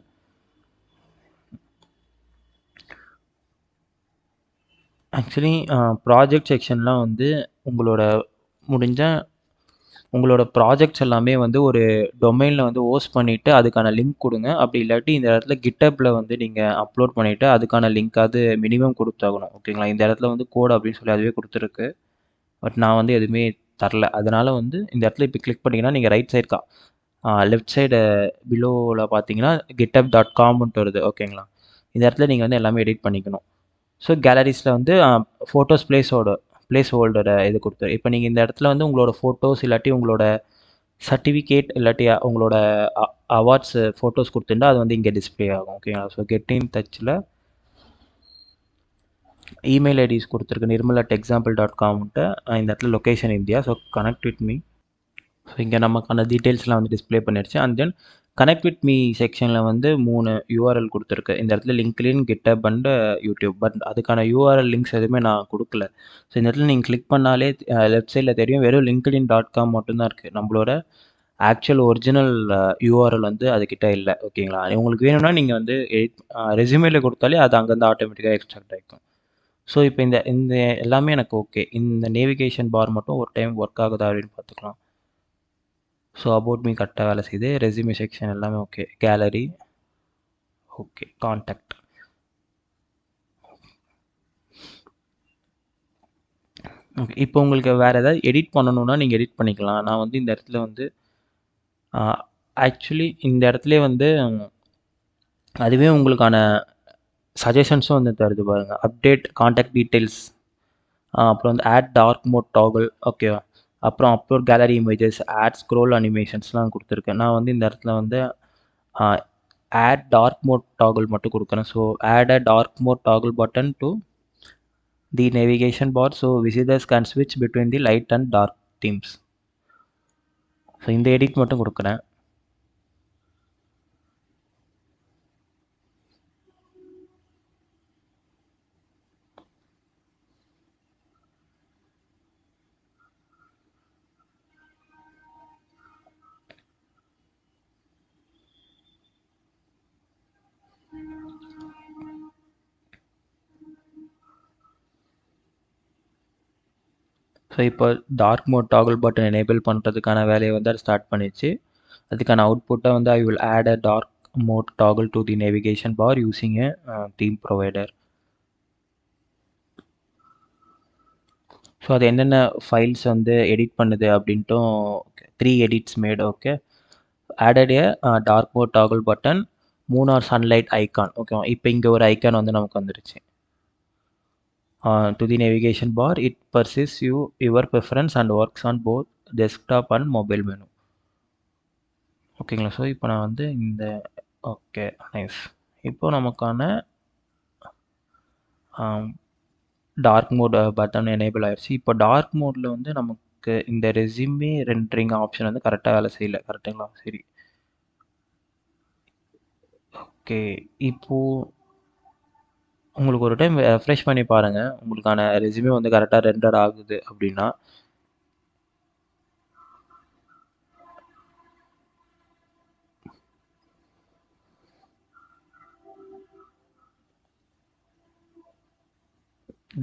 ஆக்சுவலி ப்ராஜெக்ட் செக்ஷன்லாம் வந்து உங்களோட ப்ராஜெக்ட்ஸ் எல்லாமே வந்து ஒரு டொமைனில் வந்து ஹோஸ்ட் பண்ணிவிட்டு அதுக்கான லிங்க் கொடுங்க. அப்படி இல்லாட்டி இந்த இடத்துல கிட்டப்பில் வந்து நீங்கள் அப்லோட் பண்ணிவிட்டு அதுக்கான லிங்க்காவது மினிமம் கொடுத்தாகணும். ஓகேங்களா? இந்த இடத்துல வந்து கோட் அப்படின்னு சொல்லி அதுவே கொடுத்துருக்கு. பட் நான் வந்து எதுவுமே தரல. அதனால் வந்து இந்த இடத்துல இப்போ கிளிக் பண்ணிங்கன்னா நீங்கள் ரைட் சைடு லெஃப்ட் சைடு பிலோவில் பார்த்தீங்கன்னா github.comன்ட்டு வருது. ஓகேங்களா? இந்த இடத்துல நீங்கள் வந்து எல்லாமே எடிட் பண்ணிக்கணும். ஸோ கேலரிஸில் வந்து ஃபோட்டோஸ் பிளேஸ் ஹோல்டரை இது கொடுத்து. இப்போ நீங்கள் இந்த இடத்துல வந்து உங்களோட ஃபோட்டோஸ் இல்லாட்டி உங்களோட சர்டிஃபிகேட் இல்லாட்டி உங்களோட அவார்ட்ஸ் ஃபோட்டோஸ் கொடுத்துருந்தா அது வந்து இங்கே டிஸ்பிளே ஆகும். ஓகேங்களா? ஸோ கெட் இன் டச்சில் இமெயில் ஐடிஸ் கொடுத்துருக்கு. nirmal@example.comன்ட்டு. இந்த இடத்துல location India. So connect with me. So இங்கே நமக்கான டீட்டெயில்ஸ்லாம் வந்து டிஸ்பிளே பண்ணிடுச்சு. And then connect with me செக்ஷனில் வந்து 3 யூஆர்எல் கொடுத்துருக்கு. இந்த இடத்துல LinkedIn, GitHub and YouTube. But அதுக்கான யூஆர்எல் லிங்க்ஸ் எதுவுமே நான் கொடுக்கல. ஸோ இந்த இடத்துல நீங்கள் கிளிக் பண்ணாலே லெஃப்ட் சைடில் தெரியும் வெறும் linkedin.com மட்டும்தான் இருக்குது. நம்மளோட ஆக்சுவல் ஒரிஜினல் யூஆர்எல் வந்து அதுக்கிட்ட இல்லை. ஓகேங்களா? உங்களுக்கு வேணும்னா நீங்கள் வந்து ரெஸ்யூமேல கொடுத்தாலே அது அங்கேருந்து ஆட்டோமேட்டிக்காக எக்ஸ்ட்ராக்ட் ஆகிக்கும். ஸோ இப்போ இந்த இந்த எல்லாமே எனக்கு ஓகே. இந்த நேவிகேஷன் பார் மட்டும் ஒரு டைம் ஒர்க் ஆகுதா அப்படின்னு பார்த்துக்கலாம். ஸோ அபவுட் மீ கரெக்டாக வேலை செய்யுது. ரெஸ்யூமே செக்ஷன் எல்லாமே okay. Gallery okay. Contact okay. இப்போ உங்களுக்கு வேறு ஏதாவது எடிட் பண்ணணுன்னா நீங்கள் எடிட் பண்ணிக்கலாம். நான் வந்து இந்த இடத்துல வந்து ஆக்சுவலி இந்த இடத்துல வந்து அதுவே உங்களுக்கான சஜஷன்ஸும் வந்து தருது பாருங்கள். அப்டேட் கான்டாக்ட் டீட்டெயில்ஸ், அப்புறம் வந்து ஆட் டார்க் மோட் டாகுல், ஓகேவா? அப்புறம் upload gallery images, add scroll அனிமேஷன்ஸ்லாம் கொடுத்துருக்கேன். நான் வந்து இந்த இடத்துல வந்து ஆட் டார்க் மோட் டாகுல் மட்டும் கொடுக்குறேன். So add a dark mode toggle button to the navigation bar so visitors can switch between the light and dark themes. So இந்த எடிட் மட்டும் கொடுக்குறேன். ஸோ இப்போ dark mode toggle button enable பண்ணுறதுக்கான வேலையை வந்து அது ஸ்டார்ட் பண்ணிச்சு. அதுக்கான அவுட்புட்டை வந்து I will add a dark mode toggle to the navigation bar using a theme provider. So அது என்னென்ன ஃபைல்ஸ் வந்து எடிட் பண்ணுது அப்படின்ட்டும் 3 edits made. Okay, added a dark mode toggle button, மூணார் சன்லைட் ஐக்கான். ஓகேவா, இப்போ இங்கே ஒரு ஐக்கான் வந்து நமக்கு வந்துருச்சு. To the navigation bar, it persists your preference and works on both desktop and mobile menu. ஓகேங்களா, ஸோ இப்போ நான் வந்து இந்த ஓகே நைஸ். இப்போ நமக்கான டார்க் மோட் பட்டன் எனேபிள் ஆயிடுச்சு. இப்போ டார்க் மோடில் வந்து நமக்கு இந்த ரெஸ்யூமே ரெண்டரிங் ஆப்ஷன் வந்து கரெக்டாக வேலை செய்யலை. கரெக்டுங்களா, சரி. ஓகே, இப்போது உங்களுக்கு ஒரு டைம் ரெஃப்ரெஷ் பண்ணி பாருங்கள், உங்களுக்கான ரெஸ்யூமே வந்து கரெக்டாக ரெண்டர் ஆகுது அப்படின்னா.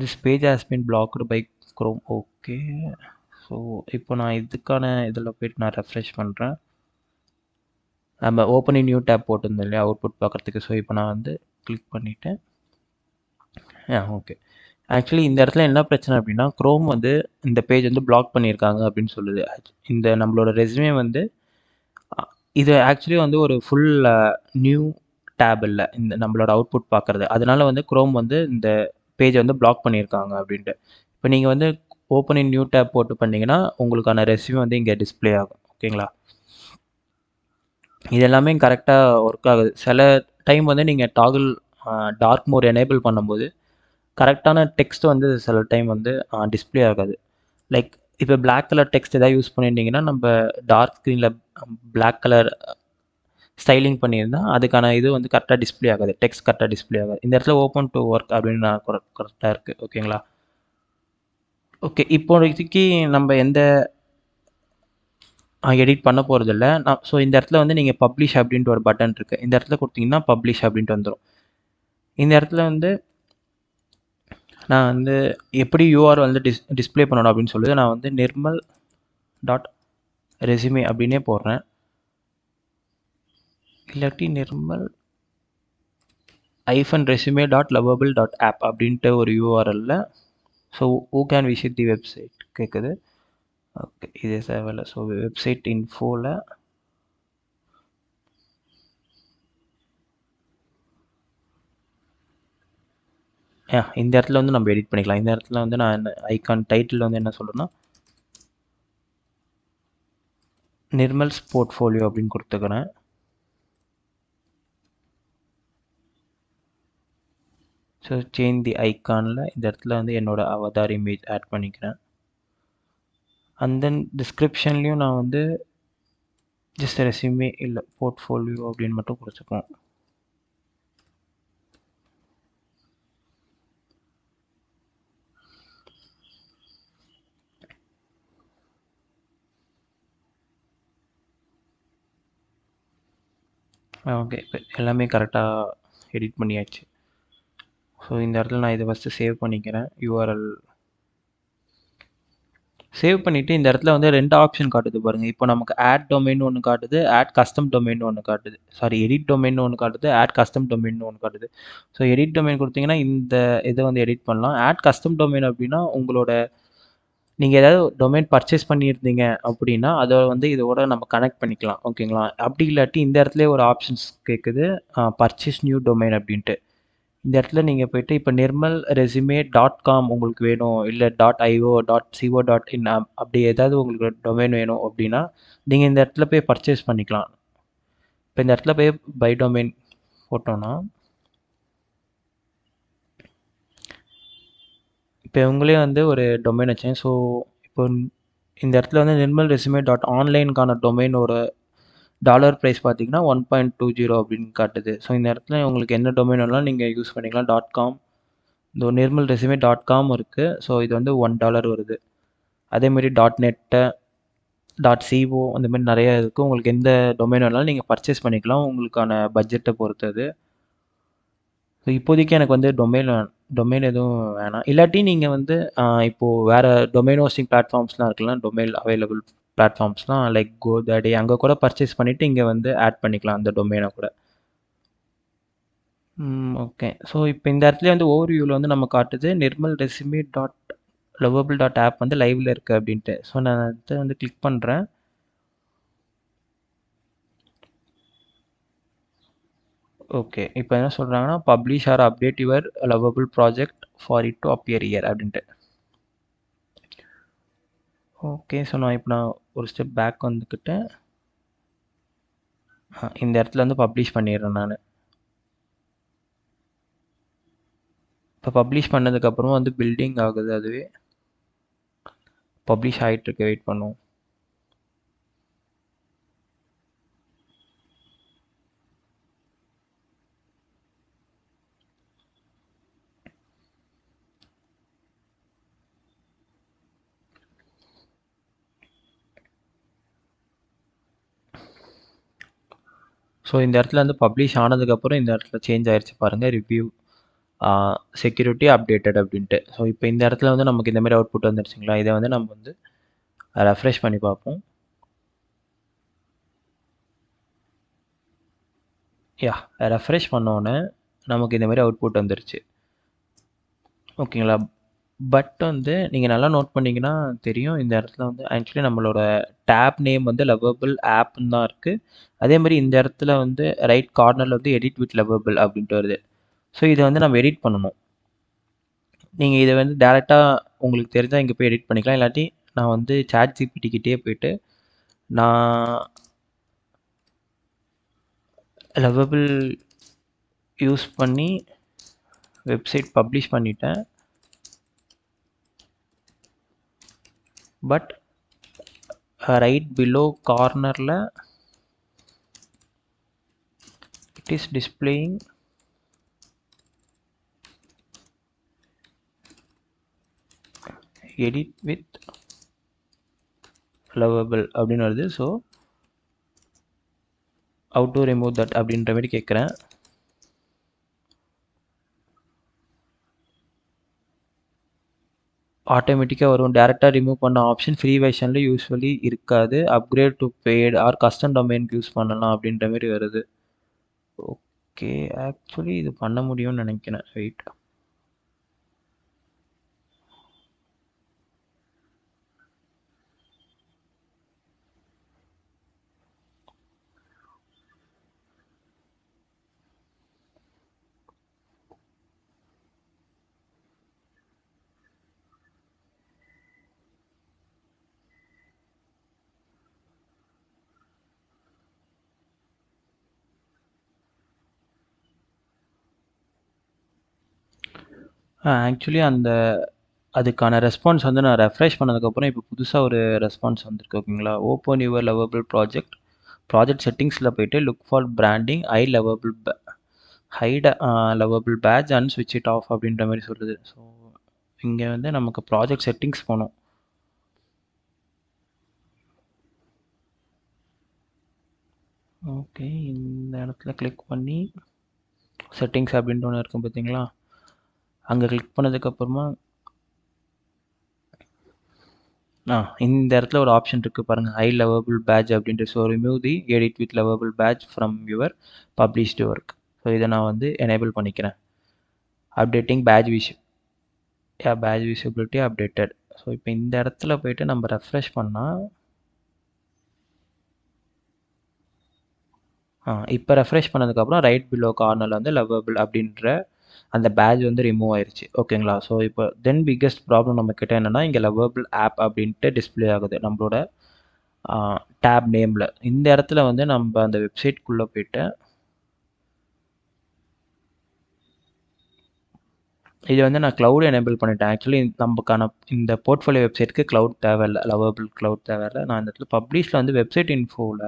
This page has been blocked by Chrome. Okay, so இப்போ நான் இதுக்கான இதில் போய்ட்டு நான் ரெஃப்ரெஷ் பண்ணுறேன். நம்ம ஓப்பனிங் நியூ டேப் போட்டிருந்தோம் இல்லையா அவுட்புட் பார்க்குறதுக்கு. ஸோ இப்போ நான் வந்து கிளிக் பண்ணிவிட்டேன். ஓகே, ஆக்சுவலி இந்த இடத்துல என்ன பிரச்சனை அப்படின்னா, க்ரோம் வந்து இந்த பேஜ் வந்து பிளாக் பண்ணியிருக்காங்க அப்படின்னு சொல்லுது. இந்த நம்மளோட ரெஸ்யூமே வந்து இது ஆக்சுவலி வந்து ஒரு ஃபுல் நியூ டேப் இல்லை இந்த நம்மளோட அவுட்புட் பார்க்குறது. அதனால வந்து க்ரோம் வந்து இந்த பேஜை வந்து பிளாக் பண்ணியிருக்காங்க அப்படின்ட்டு. இப்போ நீங்கள் வந்து ஓப்பனிங் நியூ டேப் போட்டு பண்ணிங்கன்னா உங்களுக்கான ரெஸ்யூமே வந்து இங்கே டிஸ்பிளே ஆகும். ஓகேங்களா, இது எல்லாமே கரெக்டாக ஒர்க் ஆகுது. சில டைம் வந்து நீங்கள் டாகுல் டார்க் மோட் எனேபிள் பண்ணும்போது கரெக்டான டெக்ஸ்ட் வந்து சில டைம் வந்து டிஸ்பிளே ஆகாது. லைக் இப்போ பிளாக் கலர் டெக்ஸ்ட் எதாவது யூஸ் பண்ணியிருந்தீங்கன்னா நம்ம டார்க் ஸ்க்ரீனில் பிளாக் கலர் ஸ்டைலிங் பண்ணியிருந்தால் அதுக்கான இது வந்து கரெக்டாக டிஸ்பிளே ஆகாது, டெக்ஸ்ட் கரெக்டாக டிஸ்பிளே ஆகாது. இந்த இடத்துல ஓப்பன் டு ஒர்க் அப்படின்னு நான் கரெக்டாக இருக்குது. ஓகேங்களா, ஓகே. இப்போதைக்கு நம்ம எந்த எடிட் பண்ண போகிறதில்ல. ஸோ இந்த இடத்துல வந்து நீங்கள் பப்ளிஷ் அப்படின்ட்டு ஒரு பட்டன் இருக்குது. இந்த இடத்துல கொடுத்தீங்கன்னா பப்ளிஷ் அப்படின்ட்டு வந்துடும். இந்த இடத்துல வந்து நான் வந்து எப்படி யூஆர் வந்து டிஸ்பிளே பண்ணணும் அப்படின்னு சொல்லுது. நான் வந்து நிர்மல் டாட் ரெஸ்யூமே அப்படின்னே போடுறேன். இல்லாட்டி Nirmal -resume dot lovable dot app அப்படின்ட்டு ஒரு யூஆர்எல்ல. So who can visit the website கேட்குது. ஓகே, இதே தேவையில்லை. ஸோ வெப்சைட் இன்ஃபோவில் இந்த இடத்துல வந்து நம்ம எடிட் பண்ணிக்கலாம். இந்த இடத்துல வந்து நான் ஐகான் டைட்டில் வந்து என்ன சொல்கிறேன்னா நிர்மல்ஸ் போர்ட்ஃபோலியோ அப்படின்னு கொடுத்துக்கிறேன். ஸோ சேஞ்ச் தி ஐக்கானில் இந்த இடத்துல வந்து என்னோடய அவதார் இமேஜ் ஆட் பண்ணிக்கிறேன். அண்ட் தென் டிஸ்கிரிப்ஷன்லேயும் நான் வந்து ஜஸ்ட் ரெஸ்யூமே இல்லை போர்ட்ஃபோலியோ அப்படின்னு மட்டும் கொடுத்துப்போம். ஓகே, இப்போ எல்லாமே கரெக்டாக எடிட் பண்ணியாச்சு. ஸோ இந்த இடத்துல நான் இதை ஃபஸ்ட்டு சேவ் பண்ணிக்கிறேன். யூஆர்எல் சேவ் பண்ணிவிட்டு இந்த இடத்துல வந்து 2 ஆப்ஷன் காட்டுது பாருங்கள். இப்போ நமக்கு ஆட் டொமைன் ஒன்று காட்டுது, ஆட் கஸ்டம் டொமைன் ஒன்று காட்டுது. சாரி, எடிட் டொமைன் ஒன்று காட்டுது, ஆட் கஸ்டம் டொமைன் ஒன்று காட்டுது. ஸோ எடிட் டொமைன் கொடுத்தீங்கன்னா இந்த இதை வந்து எடிட் பண்ணலாம். ஆட் கஸ்டம் டொமைன் அப்படின்னா உங்களோட நீங்கள் ஏதாவது டொமைன் பர்ச்சேஸ் பண்ணியிருந்தீங்க அப்படின்னா அதை வந்து இதோட நம்ம கனெக்ட் பண்ணிக்கலாம். ஓகேங்களா, அப்படி இல்லாட்டி இந்த இடத்துல ஒரு ஆப்ஷன்ஸ் கேட்குது பர்ச்சேஸ் நியூ டொமைன் அப்படின்ட்டு. இந்த இடத்துல நீங்கள் போய்ட்டு இப்போ நிர்மல் ரெஸ்யூமே .com உங்களுக்கு வேணும், இல்லை .io .co .in அப்படி ஏதாவது உங்களுக்கு டொமைன் வேணும் அப்படின்னா நீங்கள் இந்த இடத்துல போய் பர்ச்சேஸ் பண்ணிக்கலாம். இப்போ இந்த இடத்துல போய் பை டொமைன் போட்டோன்னா இப்போ இவங்களே வந்து ஒரு டொமைன் வச்சேன். ஸோ இப்போ இந்த இடத்துல வந்து நிர்மல் ரெஸ்யூமே டாட் ஆன்லைனுக்கான டொமைனோட டாலர் ப்ரைஸ் பார்த்தீங்கன்னா 1.20 அப்படின்னு காட்டுது. ஸோ இந்த இடத்துல உங்களுக்கு என்ன டொமைன் வேணாலும் நீங்கள் யூஸ் பண்ணிக்கலாம். .com இந்த நிர்மல் ரெஸ்யூமே .com இருக்குது. ஸோ இது வந்து $1 வருது. அதேமாரி .net .co அந்த மாதிரி நிறைய இருக்குது. உங்களுக்கு எந்த டொமைன் வேணாலும் நீங்கள் பர்ச்சேஸ் பண்ணிக்கலாம் உங்களுக்கான பட்ஜெட்டை பொறுத்தது. ஸோ இப்போதைக்கு எனக்கு வந்து டொமைன் எதுவும் வேணாம். இல்லாட்டி நீங்கள் வந்து இப்போது வேறு டொமைன் ஹோஸ்டிங் பிளாட்ஃபார்ம்ஸ்லாம் இருக்குல்ல, டொமைன் அவைலபிள் பிளாட்ஃபார்ம்ஸ்லாம் லைக் GoDaddy அங்கே கூட பர்ச்சேஸ் பண்ணிவிட்டு இங்கே வந்து ஆட் பண்ணிக்கலாம் அந்த டொமைனை கூட. ஓகே. ஸோ இப்போ இந்த இடத்துல வந்து ஓவர்வியூவில் வந்து நம்ம காட்டுது நிர்மல் ரெஸ்யூமே .lovable.app வந்து லைவில் இருக்குது அப்படின்ட்டு. ஸோ நான் அதை வந்து கிளிக் பண்ணுறேன். ஓகே. இப்போ என்ன சொல்கிறாங்கன்னா publish or update your Lovable project for it to appear here அப்படின்ட்டு. ஓகே. ஸோ நான் ஒரு ஸ்டெப் பேக் வந்துக்கிட்டு இந்த இடத்துல வந்து பப்ளிஷ் பண்ணிடுறேன் நான். இப்போ பப்ளிஷ் பண்ணதுக்கப்புறமா வந்து பில்டிங் ஆகுது, அதுவே பப்ளிஷ் ஆகிட்டுருக்கு. வெயிட் பண்ணுவோம். ஸோ இந்த இடத்துல வந்து பப்ளிஷ் ஆனதுக்கப்புறம் இந்த இடத்துல சேஞ்ச் ஆயிடுச்சு பாருங்கள், ரிவ்யூ செக்யூரிட்டி அப்டேட்டட் அப்படின்ட்டு. ஸோ இப்போ இந்த இடத்துல வந்து நமக்கு இந்த மாதிரி அவுட்புட் வந்துருச்சுங்களா. இதை வந்து நம்ம வந்து ரெஃப்ரெஷ் பண்ணி பார்ப்போம். ரெஃப்ரெஷ் பண்ணோன்னே நமக்கு இந்த மாதிரி அவுட்புட் வந்துருச்சு. ஓகேங்களா. பட் வந்து நீங்கள் நல்லா நோட் பண்ணிங்கன்னா தெரியும், இந்த இடத்துல வந்து ஆக்சுவலி நம்மளோட டேப் நேம் வந்து லவபிள் ஆப்னு தான் இருக்குது. அதே மாதிரி இந்த இடத்துல வந்து ரைட் கார்னரில் வந்து எடிட் வித் லவபிள் அப்படின்ட்டு வருது. ஸோ இதை வந்து நம்ம எடிட் பண்ணணும். நீங்கள் இதை வந்து டேரெக்டாக உங்களுக்கு தெரிஞ்சால் இங்கே போய் எடிட் பண்ணிக்கலாம். இல்லாட்டி நான் வந்து ChatGPT கிட்டே போயிட்டு நான் லவபிள் யூஸ் பண்ணி வெப்சைட் பப்ளிஷ் பண்ணிட்டேன். பட் ரைட் பிலோ கார்னரில் it is displaying edit with lovable அப்படின்னு வருது. So how to remove that அப்படின்ற மாதிரி கேட்குறேன். ஆட்டோமேட்டிக்காக வரும். டேரெக்டாக ரிமூவ் பண்ண ஆப்ஷன் ஃப்ரீ வெர்ஷனில் யூஸ்வலி இருக்காது. Upgrade to paid or custom டொமைனுக்கு யூஸ் பண்ணலாம் அப்படின்ற மாதிரி வருது. ஓகே. ஆக்சுவலி இது பண்ண முடியும்னு நினைக்கிறேன். வெயிட். ஆக்சுவலி அதுக்கான ரெஸ்பான்ஸ் வந்து நான் ரெஃப்ரெஷ் பண்ணதுக்கப்புறம் இப்போ புதுசாக ஒரு ரெஸ்பான்ஸ் வந்திருக்கு. ஓகேங்களா. ஓப்பன் யுவர் லவபிள் ப்ராஜெக்ட் செட்டிங்ஸில் போயிட்டு look for branding hide Lovable badge and ஸ்விட்ச் இட் ஆஃப் அப்படின்ற மாதிரி சொல்லுது. ஸோ இங்கே வந்து நமக்கு ப்ராஜெக்ட் செட்டிங்ஸ் போகணும். ஓகே. இந்த இடத்துல கிளிக் பண்ணி செட்டிங்ஸ் அப்படின்ட்டு ஒன்று இருக்கும் பார்த்தீங்களா, அங்கே கிளிக் பண்ணதுக்கப்புறமா இந்த இடத்துல ஒரு ஆப்ஷன் இருக்குது பாருங்கள், ஹை லவபிள் பேட்ச் அப்படின்ட்டு. So remove the edit with Lovable badge from your published work. So இதை நான் வந்து எனேபிள் பண்ணிக்கிறேன். Updating badge visibility updated. So இப்போ இந்த இடத்துல போயிட்டு நம்ம ரெஃப்ரெஷ் பண்ணால் இப்போ ரெஃப்ரெஷ் பண்ணதுக்கப்புறம் ரைட் பிலோ கார்னரில் வந்து லவபிள் அப்படின்ற அந்த பேட்ச் வந்து ரிமூவ் ஆயிடுச்சு. ஓகேங்களா. ஸோ இப்போ பிக்கஸ்ட் ப்ராப்ளம் நம்மக்கிட்ட என்னென்னா, இங்கே லவபிள் ஆப் அப்படின்ட்டு டிஸ்பிளே ஆகுது நம்மளோட டேப் நேமில். இந்த இடத்துல வந்து நம்ம அந்த வெப்சைட்குள்ளே போயிட்டு இது வந்து நான் க்ளவுட் எனேபிள் பண்ணிட்டேன். ஆக்சுவலி நமக்கான இந்த போர்ட்ஃபோலியோ வெப்சைட்டுக்கு க்ளவுட் தேவையில்ல. லவபிள் க்ளவுட் தேவையில்ல. நான் இந்த இடத்துல பப்ளிஷில் வந்து வெப்சைட் இன்ஃபோவில்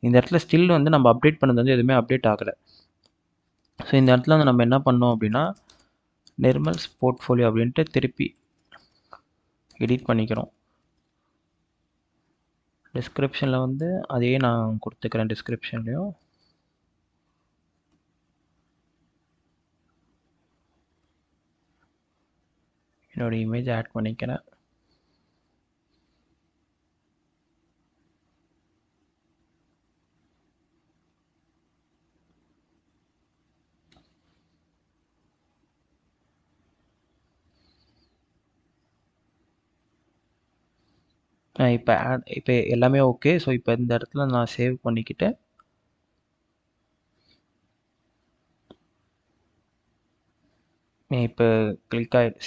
இந்த இடத்துல ஸ்டில் வந்து நம்ம அப்டேட் பண்ணது வந்து எதுவுமே அப்டேட் ஆகலை. ஸோ இந்த இடத்துல வந்து நம்ம என்ன பண்ணோம் அப்படின்னா நிர்மல்ஸ் போர்ட்ஃபோலியோ அப்படின்ட்டு திருப்பி எடிட் பண்ணிக்கிறோம். டிஸ்கிரிப்ஷனில் வந்து அதையே நான் கொடுத்துக்கிறேன். டிஸ்கிரிப்ஷன்லேயும் என்னோடய இமேஜ் ஆட் பண்ணிக்கிறேன். இப்போ எல்லாமே ஓகே. ஸோ இப்போ இந்த இடத்துல நான் சேவ் பண்ணிக்கிட்டு இப்போ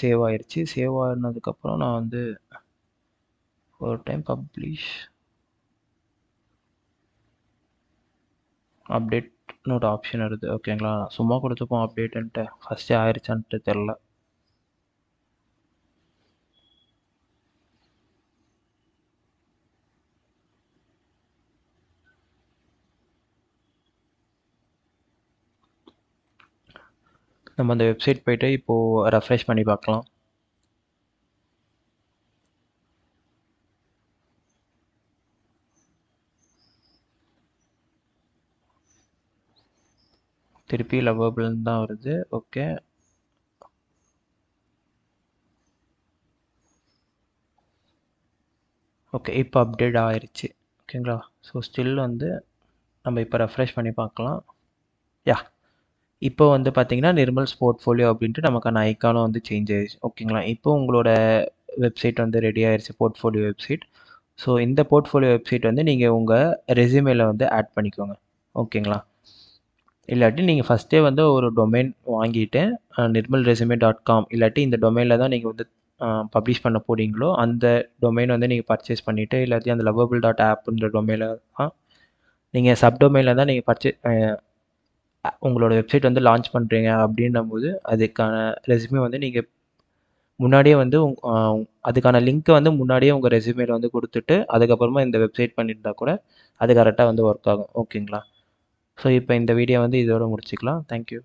சேவ் ஆயிடுச்சு. சேவ் ஆனதுக்கப்புறம் நான் வந்து ஒரு டைம் பப்ளிஷ் அப்டேட்னு ஒரு ஆப்ஷன் வருது. ஓகேங்களா, சும்மா கொடுத்துப்போம் அப்டேட்டுன்ட்டு. ஃபஸ்ட்டே ஆயிடுச்சான்ட்டு தெரில. நம்ம அந்த வெப்சைட் போய்ட்டு இப்போது ரெஃப்ரெஷ் பண்ணி பார்க்கலாம். திருப்பி லவபிள்னு தான் வருது. ஓகே, ஓகே இப்போ அப்டேட் ஆயிடுச்சு. ஓகேங்களா, ஸோ ஸ்டில் வந்து நம்ம இப்போ ரெஃப்ரெஷ் பண்ணி பார்க்கலாம். யா, இப்போ வந்து பார்த்தீங்கன்னா நிர்மல்ஸ் போர்ட்ஃபோலியோ அப்படின்ட்டு நமக்கான ஐக்கானும் வந்து சேஞ்ச் ஆயிடுச்சு. ஓகேங்களா, இப்போ உங்களோட வெப்சைட் வந்து ரெடி ஆயிடுச்சு, போர்ட்ஃபோலியோ வெப்சைட். ஸோ இந்த போர்ட்ஃபோலியோ வெப்சைட் வந்து நீங்கள் உங்கள் ரெஸ்யூமேல வந்து ஆட் பண்ணிக்கோங்க. ஓகேங்களா, இல்லாட்டி நீங்கள் ஃபஸ்ட்டே வந்து ஒரு டொமைன் வாங்கிட்டு nirmalresume.com இல்லாட்டி இந்த டொமைனில் தான் நீங்கள் வந்து பப்ளிஷ் பண்ண போறீங்களோ அந்த டொமைன் வந்து நீங்கள் பர்ச்சேஸ் பண்ணிவிட்டு, இல்லாட்டி அந்த lovable.appன்ற டொமைனில் தான் நீங்கள் சப்டொமைனில் தான் நீங்கள் உங்களோட வெப்சைட் வந்து லான்ச் பண்ணுறீங்க அப்படின்னும் போது அதுக்கான ரெஸ்யூமே வந்து நீங்கள் முன்னாடியே வந்து அதுக்கான லிங்க்கை வந்து முன்னாடியே உங்கள் ரெஸ்யூமேல வந்து கொடுத்துட்டு அதுக்கப்புறமா இந்த வெப்சைட் பண்ணியிருந்தா கூட அது கரெக்டாக வந்து ஒர்க் ஆகும். ஓகேங்களா, ஸோ இப்போ இந்த வீடியோ வந்து இதோட முடிச்சுக்கலாம். தேங்க்யூ.